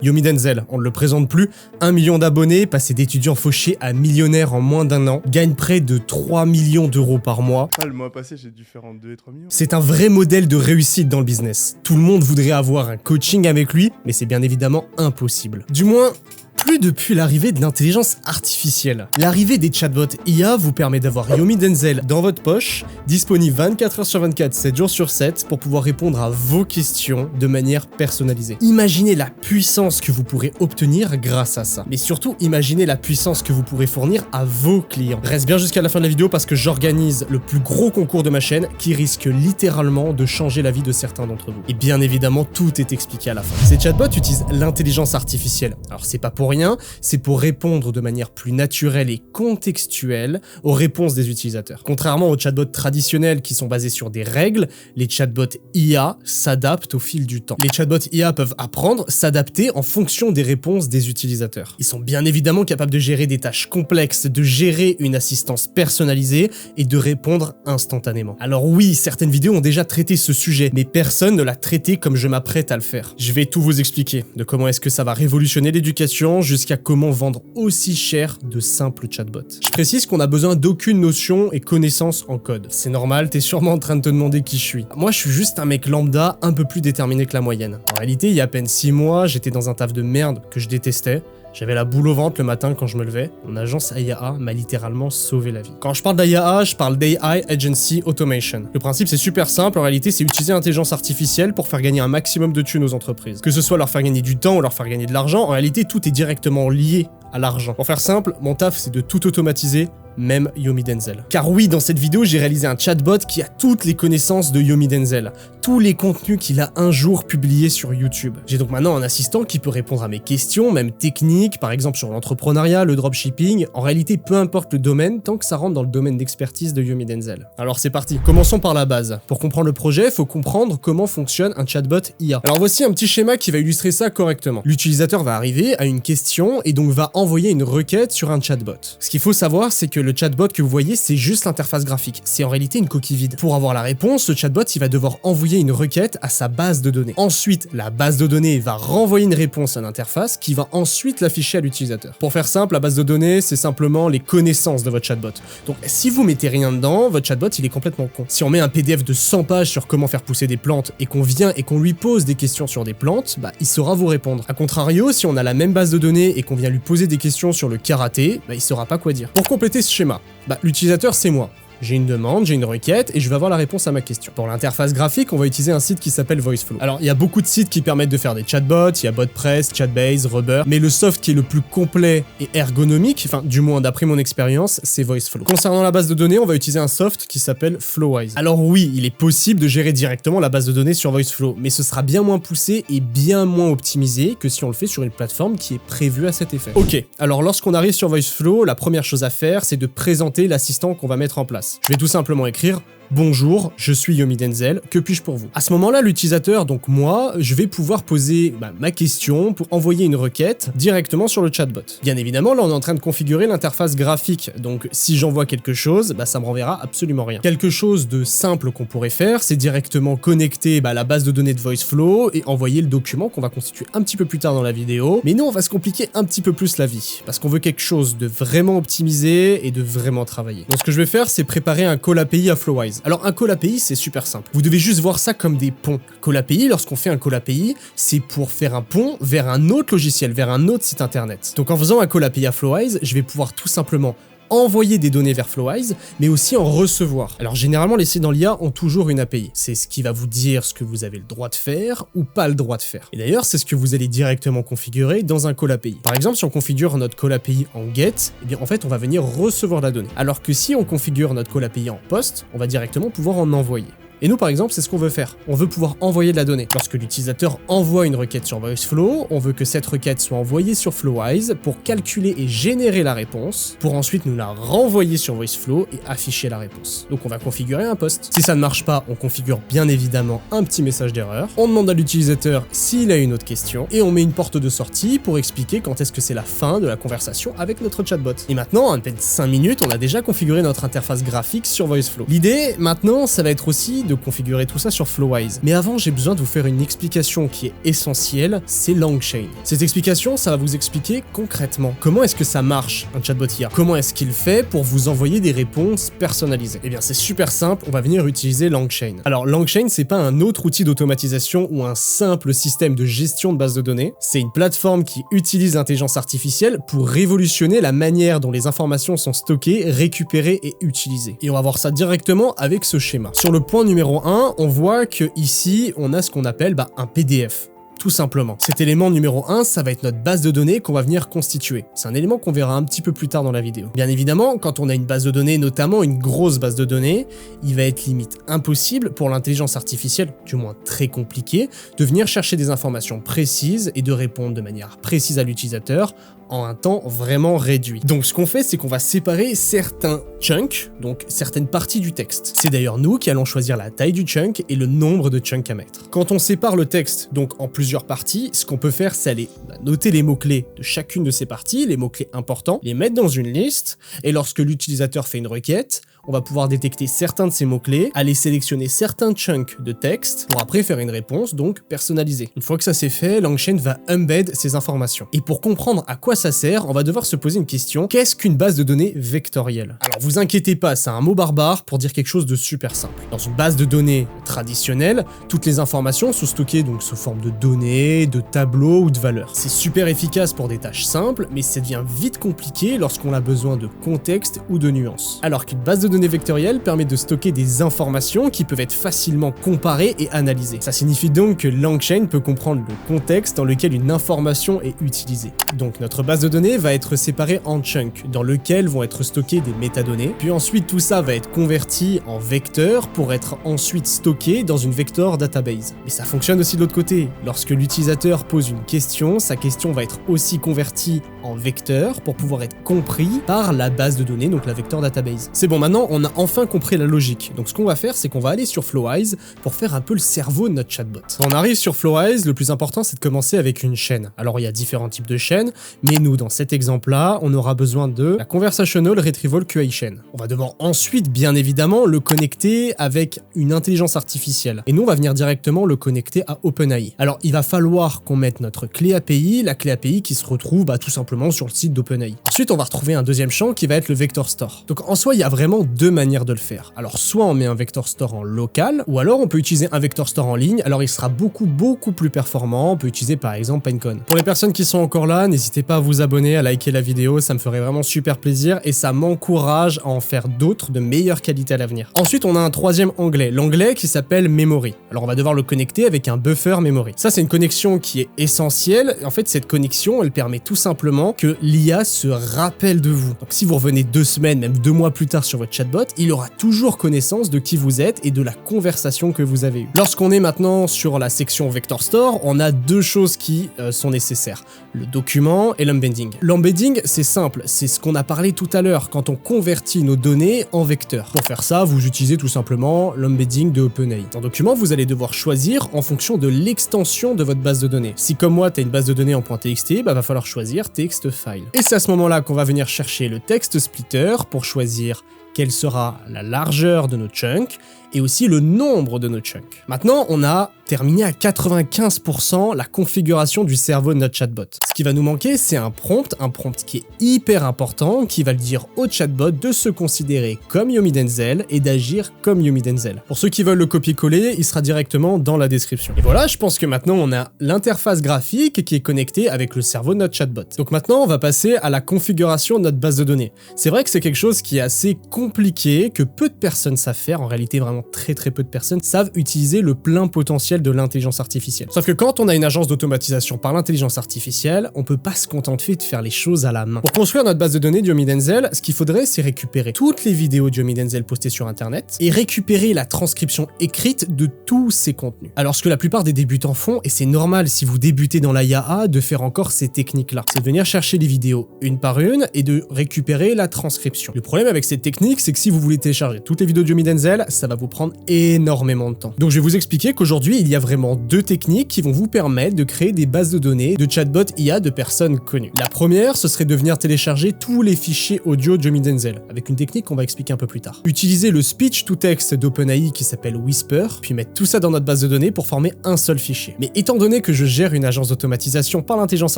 Yomi Denzel, on ne le présente plus, 1 million d'abonnés, passé d'étudiant fauché à millionnaire en moins d'1 an, gagne près de 3 millions d'euros par mois. Ah, le mois passé, j'ai dû faire entre 2 et 3 millions. C'est un vrai modèle de réussite dans le business. Tout le monde voudrait avoir un coaching avec lui, mais c'est bien évidemment impossible. Du moins, plus depuis l'arrivée de l'intelligence artificielle. L'arrivée des chatbots IA vous permet d'avoir Yomi Denzel dans votre poche, disponible 24 h sur 24, 7 jours sur 7, pour pouvoir répondre à vos questions de manière personnalisée. Imaginez la puissance que vous pourrez obtenir grâce à ça. Mais surtout, imaginez la puissance que vous pourrez fournir à vos clients. Reste bien jusqu'à la fin de la vidéo parce que j'organise le plus gros concours de ma chaîne qui risque littéralement de changer la vie de certains d'entre vous. Et bien évidemment, tout est expliqué à la fin. Ces chatbots utilisent l'intelligence artificielle. Alors c'est pas pour rien, c'est pour répondre de manière plus naturelle et contextuelle aux réponses des utilisateurs. Contrairement aux chatbots traditionnels qui sont basés sur des règles, les chatbots IA s'adaptent au fil du temps. Les chatbots IA peuvent apprendre, s'adapter en fonction des réponses des utilisateurs. Ils sont bien évidemment capables de gérer des tâches complexes, de gérer une assistance personnalisée et de répondre instantanément. Alors oui, certaines vidéos ont déjà traité ce sujet, mais personne ne l'a traité comme je m'apprête à le faire. Je vais tout vous expliquer, de comment est-ce que ça va révolutionner l'éducation jusqu'à comment vendre aussi cher de simples chatbots. Je précise qu'on a besoin d'aucune notion et connaissance en code. C'est normal, t'es sûrement en train de te demander qui je suis. Moi, je suis juste un mec lambda un peu plus déterminé que la moyenne. En réalité, il y a à peine 6 mois, j'étais dans un taf de merde que je détestais. J'avais la boule au ventre le matin quand je me levais. Mon agence AIA m'a littéralement sauvé la vie. Quand je parle d'AIA, je parle d'AI Agency Automation. Le principe c'est super simple, en réalité c'est utiliser l'intelligence artificielle pour faire gagner un maximum de thunes aux entreprises. Que ce soit leur faire gagner du temps ou leur faire gagner de l'argent, en réalité tout est directement lié à l'argent. Pour faire simple, mon taf c'est de tout automatiser, même Yomi Denzel. Car oui, dans cette vidéo, j'ai réalisé un chatbot qui a toutes les connaissances de Yomi Denzel, tous les contenus qu'il a un jour publiés sur YouTube. J'ai donc maintenant un assistant qui peut répondre à mes questions, même techniques, par exemple sur l'entrepreneuriat, le dropshipping, en réalité peu importe le domaine, tant que ça rentre dans le domaine d'expertise de Yomi Denzel. Alors c'est parti, commençons par la base. Pour comprendre le projet, il faut comprendre comment fonctionne un chatbot IA. Alors voici un petit schéma qui va illustrer ça correctement. L'utilisateur va arriver à une question et donc va envoyer une requête sur un chatbot. Ce qu'il faut savoir, c'est que le chatbot que vous voyez, c'est juste l'interface graphique. C'est en réalité une coquille vide. Pour avoir la réponse, le chatbot, il va devoir envoyer une requête à sa base de données. Ensuite, la base de données va renvoyer une réponse à l'interface qui va ensuite l'afficher à l'utilisateur. Pour faire simple, la base de données, c'est simplement les connaissances de votre chatbot. Donc, si vous mettez rien dedans, votre chatbot, il est complètement con. Si on met un PDF de 100 pages sur comment faire pousser des plantes et qu'on vient et qu'on lui pose des questions sur des plantes, bah, il saura vous répondre. A contrario, si on a la même base de données et qu'on vient lui poser des questions sur le karaté, bah, il saura pas quoi dire. Pour compléter ce schéma, l'utilisateur c'est moi. J'ai une demande, j'ai une requête et je vais avoir la réponse à ma question. Pour l'interface graphique, on va utiliser un site qui s'appelle VoiceFlow. Alors, il y a beaucoup de sites qui permettent de faire des chatbots, il y a BotPress, Chatbase, Rubber, mais le soft qui est le plus complet et ergonomique, enfin du moins d'après mon expérience, c'est VoiceFlow. Concernant la base de données, on va utiliser un soft qui s'appelle Flowise. Alors oui, il est possible de gérer directement la base de données sur VoiceFlow, mais ce sera bien moins poussé et bien moins optimisé que si on le fait sur une plateforme qui est prévue à cet effet. Ok, alors lorsqu'on arrive sur VoiceFlow, la première chose à faire, c'est de présenter l'assistant qu'on va mettre en place. Je vais tout simplement écrire « Bonjour, je suis Yomi Denzel, que puis-je pour vous ?» À ce moment-là, l'utilisateur, donc moi, je vais pouvoir poser ma question pour envoyer une requête directement sur le chatbot. Bien évidemment, là, on est en train de configurer l'interface graphique, donc si j'envoie quelque chose, ça me renverra absolument rien. Quelque chose de simple qu'on pourrait faire, c'est directement connecter la base de données de VoiceFlow et envoyer le document qu'on va constituer un petit peu plus tard dans la vidéo. Mais nous, on va se compliquer un petit peu plus la vie, parce qu'on veut quelque chose de vraiment optimisé et de vraiment travaillé. Donc ce que je vais faire, c'est préparer un call API à Flowise. Alors un call API, c'est super simple. Vous devez juste voir ça comme des ponts. Call API, lorsqu'on fait un call API, c'est pour faire un pont vers un autre logiciel, vers un autre site internet. Donc en faisant un call API à Flowise, je vais pouvoir tout simplement envoyer des données vers Flowise, mais aussi en recevoir. Alors généralement, les sites dans l'IA ont toujours une API. C'est ce qui va vous dire ce que vous avez le droit de faire ou pas le droit de faire. Et d'ailleurs, c'est ce que vous allez directement configurer dans un call API. Par exemple, si on configure notre call API en GET, eh bien en fait, on va venir recevoir la donnée. Alors que si on configure notre call API en POST, on va directement pouvoir en envoyer. Et nous, par exemple, c'est ce qu'on veut faire. On veut pouvoir envoyer de la donnée. Lorsque l'utilisateur envoie une requête sur VoiceFlow, on veut que cette requête soit envoyée sur Flowise pour calculer et générer la réponse, pour ensuite nous la renvoyer sur VoiceFlow et afficher la réponse. Donc on va configurer un post. Si ça ne marche pas, on configure bien évidemment un petit message d'erreur. On demande à l'utilisateur s'il a une autre question et on met une porte de sortie pour expliquer quand est-ce que c'est la fin de la conversation avec notre chatbot. Et maintenant, en à peine 5 minutes, on a déjà configuré notre interface graphique sur VoiceFlow. L'idée, maintenant, ça va être aussi de configurer tout ça sur Flowise. Mais avant, j'ai besoin de vous faire une explication qui est essentielle, c'est LangChain. Cette explication, ça va vous expliquer concrètement comment est-ce que ça marche, un chatbot IA. Comment est-ce qu'il fait pour vous envoyer des réponses personnalisées. Eh bien, c'est super simple, on va venir utiliser LangChain. Alors, LangChain, c'est pas un autre outil d'automatisation ou un simple système de gestion de base de données. C'est une plateforme qui utilise l'intelligence artificielle pour révolutionner la manière dont les informations sont stockées, récupérées et utilisées. Et on va voir ça directement avec ce schéma. Sur le point numéro 1, on voit que ici, on a ce qu'on appelle un PDF. Tout simplement. Cet élément numéro 1, ça va être notre base de données qu'on va venir constituer. C'est un élément qu'on verra un petit peu plus tard dans la vidéo. Bien évidemment, quand on a une base de données, notamment une grosse base de données, il va être limite impossible pour l'intelligence artificielle, du moins très compliqué, de venir chercher des informations précises et de répondre de manière précise à l'utilisateur en un temps vraiment réduit. Donc ce qu'on fait, c'est qu'on va séparer certains chunks, donc certaines parties du texte. C'est d'ailleurs nous qui allons choisir la taille du chunk et le nombre de chunks à mettre. Quand on sépare le texte donc en plusieurs parties, ce qu'on peut faire, c'est aller noter les mots-clés de chacune de ces parties, les mots-clés importants, les mettre dans une liste, et lorsque l'utilisateur fait une requête, on va pouvoir détecter certains de ces mots-clés, aller sélectionner certains chunks de texte pour après faire une réponse, donc personnalisée. Une fois que ça c'est fait, LangChain va embed ces informations. Et pour comprendre à quoi ça sert, on va devoir se poser une question. Qu'est-ce qu'une base de données vectorielle? Alors vous inquiétez pas, c'est un mot barbare pour dire quelque chose de super simple. Dans une base de données traditionnelle, toutes les informations sont stockées donc sous forme de données, de tableaux ou de valeurs. C'est super efficace pour des tâches simples, mais ça devient vite compliqué lorsqu'on a besoin de contexte ou de nuances. Alors qu'une base de données vectorielle permet de stocker des informations qui peuvent être facilement comparées et analysées. Ça signifie donc que LangChain peut comprendre le contexte dans lequel une information est utilisée. Donc notre base de données va être séparée en chunks, dans lequel vont être stockées des métadonnées, puis ensuite tout ça va être converti en vecteurs pour être ensuite stocké dans une vector database. Mais ça fonctionne aussi de l'autre côté. Lorsque l'utilisateur pose une question, sa question va être aussi convertie en vecteur pour pouvoir être compris par la base de données, donc la vector database. C'est bon, maintenant on a enfin compris la logique. Donc ce qu'on va faire, c'est qu'on va aller sur Flowise pour faire un peu le cerveau de notre chatbot. Quand on arrive sur Flowise, le plus important c'est de commencer avec une chaîne. Alors il y a différents types de chaînes, mais nous dans cet exemple-là, on aura besoin de la Conversational Retrieval QA Chain. On va devoir ensuite, bien évidemment, le connecter avec une intelligence artificielle. Et nous, on va venir directement le connecter à OpenAI. Alors il va falloir qu'on mette notre clé API, la clé API qui se retrouve tout simplement sur le site d'OpenAI. Ensuite, on va retrouver un deuxième champ qui va être le Vector Store. Donc en soi, il y a vraiment deux manières de le faire. Alors soit on met un Vector Store en local, ou alors on peut utiliser un Vector Store en ligne. Alors il sera beaucoup plus performant. On peut utiliser par exemple Pinecone. Pour les personnes qui sont encore là, n'hésitez pas à vous abonner, à liker la vidéo, ça me ferait vraiment super plaisir et ça m'encourage à en faire d'autres de meilleure qualité à l'avenir. Ensuite, on a un troisième onglet, l'onglet qui s'appelle Memory. Alors on va devoir le connecter avec un buffer memory. Ça, c'est une connexion qui est essentielle. En fait, cette connexion, elle permet tout simplement que l'IA se rappelle de vous. Donc si vous revenez 2 semaines, même 2 mois plus tard sur votre chatbot, il aura toujours connaissance de qui vous êtes et de la conversation que vous avez eue. Lorsqu'on est maintenant sur la section Vector Store, on a deux choses qui sont nécessaires. Le document et l'embedding. L'embedding, c'est simple, c'est ce qu'on a parlé tout à l'heure quand on convertit nos données en vecteurs. Pour faire ça, vous utilisez tout simplement l'embedding de OpenAI. Dans document, vous allez devoir choisir en fonction de l'extension de votre base de données. Si comme moi, tu as une base de données en .txt, va falloir choisir text file. Et c'est à ce moment-là qu'on va venir chercher le text splitter pour choisir quelle sera la largeur de nos chunks et aussi le nombre de nos chunks. Maintenant, on a terminé à 95% la configuration du cerveau de notre chatbot. Ce qui va nous manquer, c'est un prompt qui est hyper important, qui va le dire au chatbot de se considérer comme Yomi Denzel et d'agir comme Yomi Denzel. Pour ceux qui veulent le copier-coller, il sera directement dans la description. Et voilà, je pense que maintenant on a l'interface graphique qui est connectée avec le cerveau de notre chatbot. Donc maintenant, on va passer à la configuration de notre base de données. C'est vrai que c'est quelque chose qui est assez compliqué, que peu de personnes savent faire, en réalité vraiment très peu de personnes savent utiliser le plein potentiel de l'intelligence artificielle. Sauf que quand on a une agence d'automatisation par l'intelligence artificielle, on peut pas se contenter de faire les choses à la main. Pour construire notre base de données Yomi Denzel, ce qu'il faudrait, c'est récupérer toutes les vidéos de Yomi Denzel postées sur internet et récupérer la transcription écrite de tous ces contenus. Alors ce que la plupart des débutants font, et c'est normal si vous débutez dans la IA, de faire encore ces techniques-là, c'est de venir chercher les vidéos une par une et de récupérer la transcription. Le problème avec cette technique, technique, c'est que si vous voulez télécharger toutes les vidéos de Yomi Denzel, ça va vous prendre énormément de temps. Donc je vais vous expliquer qu'aujourd'hui, il y a vraiment deux techniques qui vont vous permettre de créer des bases de données de chatbots IA de personnes connues. La première, ce serait de venir télécharger tous les fichiers audio de Yomi Denzel, avec une technique qu'on va expliquer un peu plus tard. Utiliser le speech to text d'OpenAI qui s'appelle Whisper, puis mettre tout ça dans notre base de données pour former un seul fichier. Mais étant donné que je gère une agence d'automatisation par l'intelligence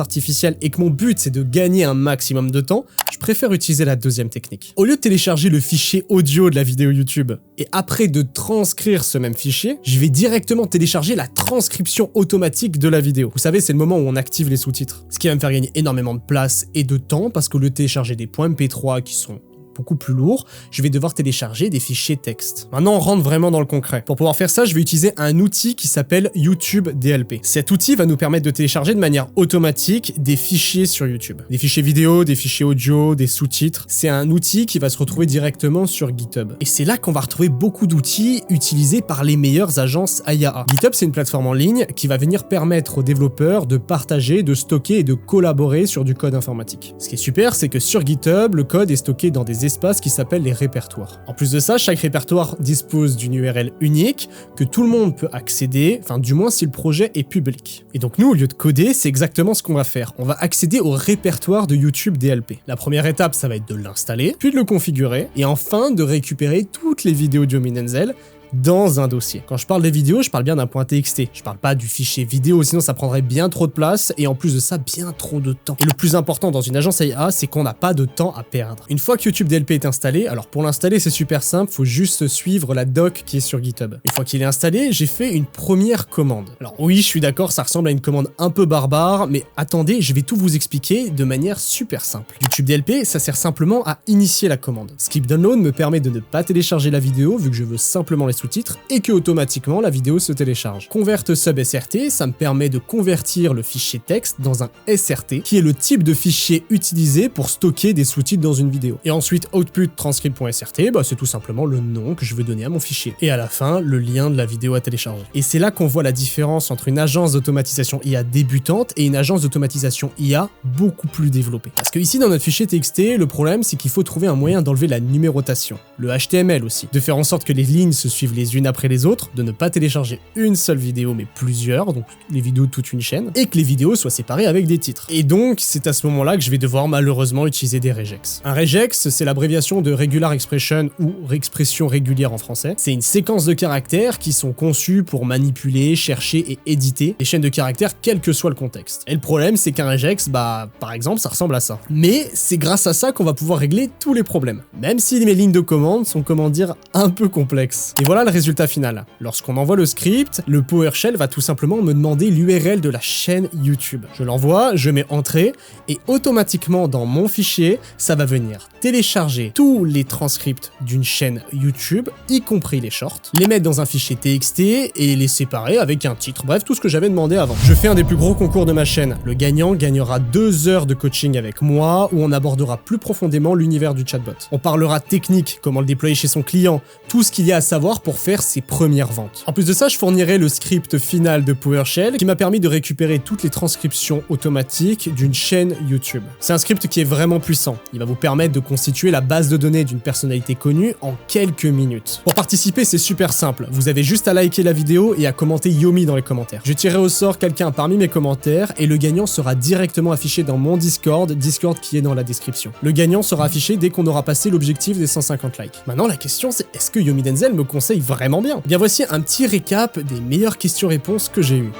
artificielle et que mon but c'est de gagner un maximum de temps, je préfère utiliser la deuxième technique. Au lieu de télécharger le fichier audio de la vidéo YouTube et après de transcrire ce même fichier, je vais directement télécharger la transcription automatique de la vidéo. Vous savez, c'est le moment où on active les sous-titres. Ce qui va me faire gagner énormément de place et de temps parce qu'au lieu de télécharger des points MP3 qui sont beaucoup plus lourd, je vais devoir télécharger des fichiers texte. Maintenant, on rentre vraiment dans le concret. Pour pouvoir faire ça, je vais utiliser un outil qui s'appelle YouTube DLP. Cet outil va nous permettre de télécharger de manière automatique des fichiers sur YouTube. Des fichiers vidéo, des fichiers audio, des sous-titres. C'est un outil qui va se retrouver directement sur GitHub. Et c'est là qu'on va retrouver beaucoup d'outils utilisés par les meilleures agences IA. GitHub, c'est une plateforme en ligne qui va venir permettre aux développeurs de partager, de stocker et de collaborer sur du code informatique. Ce qui est super, c'est que sur GitHub, le code est stocké dans des espaces qui s'appellent les répertoires. En plus de ça, chaque répertoire dispose d'une URL unique que tout le monde peut accéder, enfin du moins si le projet est public. Et donc nous, au lieu de coder, c'est exactement ce qu'on va faire. On va accéder au répertoire de YouTube DLP. La première étape, ça va être de l'installer, puis de le configurer, et enfin de récupérer toutes les vidéos de Yomi Denzel dans un dossier. Quand je parle des vidéos, je parle bien d'un point .txt. Je parle pas du fichier vidéo, sinon ça prendrait bien trop de place et en plus de ça, bien trop de temps. Et le plus important dans une agence IA, c'est qu'on n'a pas de temps à perdre. Une fois que YouTube DLP est installé, alors pour l'installer, c'est super simple, faut juste suivre la doc qui est sur GitHub. Une fois qu'il est installé, j'ai fait une première commande. Alors oui, je suis d'accord, ça ressemble à une commande un peu barbare, mais attendez, je vais tout vous expliquer de manière super simple. YouTube DLP, ça sert simplement à initier la commande. Skip Download me permet de ne pas télécharger la vidéo vu que je veux simplement les sous-titres et que automatiquement la vidéo se télécharge. Convert sub SRT, ça me permet de convertir le fichier texte dans un SRT qui est le type de fichier utilisé pour stocker des sous-titres dans une vidéo. Et ensuite output transcript.srt, c'est tout simplement le nom que je veux donner à mon fichier. Et à la fin, le lien de la vidéo à télécharger. Et c'est là qu'on voit la différence entre une agence d'automatisation IA débutante et une agence d'automatisation IA beaucoup plus développée. Parce que ici dans notre fichier TXT, le problème c'est qu'il faut trouver un moyen d'enlever la numérotation, le HTML aussi, de faire en sorte que les lignes se suivent les unes après les autres, de ne pas télécharger une seule vidéo mais plusieurs, donc les vidéos de toute une chaîne, et que les vidéos soient séparées avec des titres. Et donc c'est à ce moment-là que je vais devoir malheureusement utiliser des regex. Un regex, c'est l'abréviation de Regular Expression ou expression régulière en français. C'est une séquence de caractères qui sont conçus pour manipuler, chercher et éditer des chaînes de caractères quel que soit le contexte. Et le problème c'est qu'un regex, par exemple, ça ressemble à ça. Mais c'est grâce à ça qu'on va pouvoir régler tous les problèmes, même si mes lignes de commande sont, comment dire, un peu complexes. Et voilà le résultat final. Lorsqu'on envoie le script, le PowerShell va tout simplement me demander l'URL de la chaîne YouTube. Je l'envoie, je mets entrée, et automatiquement dans mon fichier, ça va venir télécharger tous les transcripts d'une chaîne YouTube, y compris les shorts, les mettre dans un fichier TXT et les séparer avec un titre. Bref, tout ce que j'avais demandé avant. Je fais un des plus gros concours de ma chaîne. Le gagnant gagnera 2 heures de coaching avec moi où on abordera plus profondément l'univers du chatbot. On parlera technique, comment le déployer chez son client, tout ce qu'il y a à savoir pour faire ses premières ventes. En plus de ça, je fournirai le script final de PowerShell qui m'a permis de récupérer toutes les transcriptions automatiques d'une chaîne YouTube. C'est un script qui est vraiment puissant. Il va vous permettre de constituer la base de données d'une personnalité connue en quelques minutes. Pour participer, c'est super simple. Vous avez juste à liker la vidéo et à commenter Yomi dans les commentaires. Je tirerai au sort quelqu'un parmi mes commentaires et le gagnant sera directement affiché dans mon Discord qui est dans la description. Le gagnant sera affiché dès qu'on aura passé l'objectif des 150 likes. Maintenant, la question c'est, est-ce que Yomi Denzel me conseille vraiment bien? Bien voici un petit récap des meilleures questions-réponses que j'ai eues.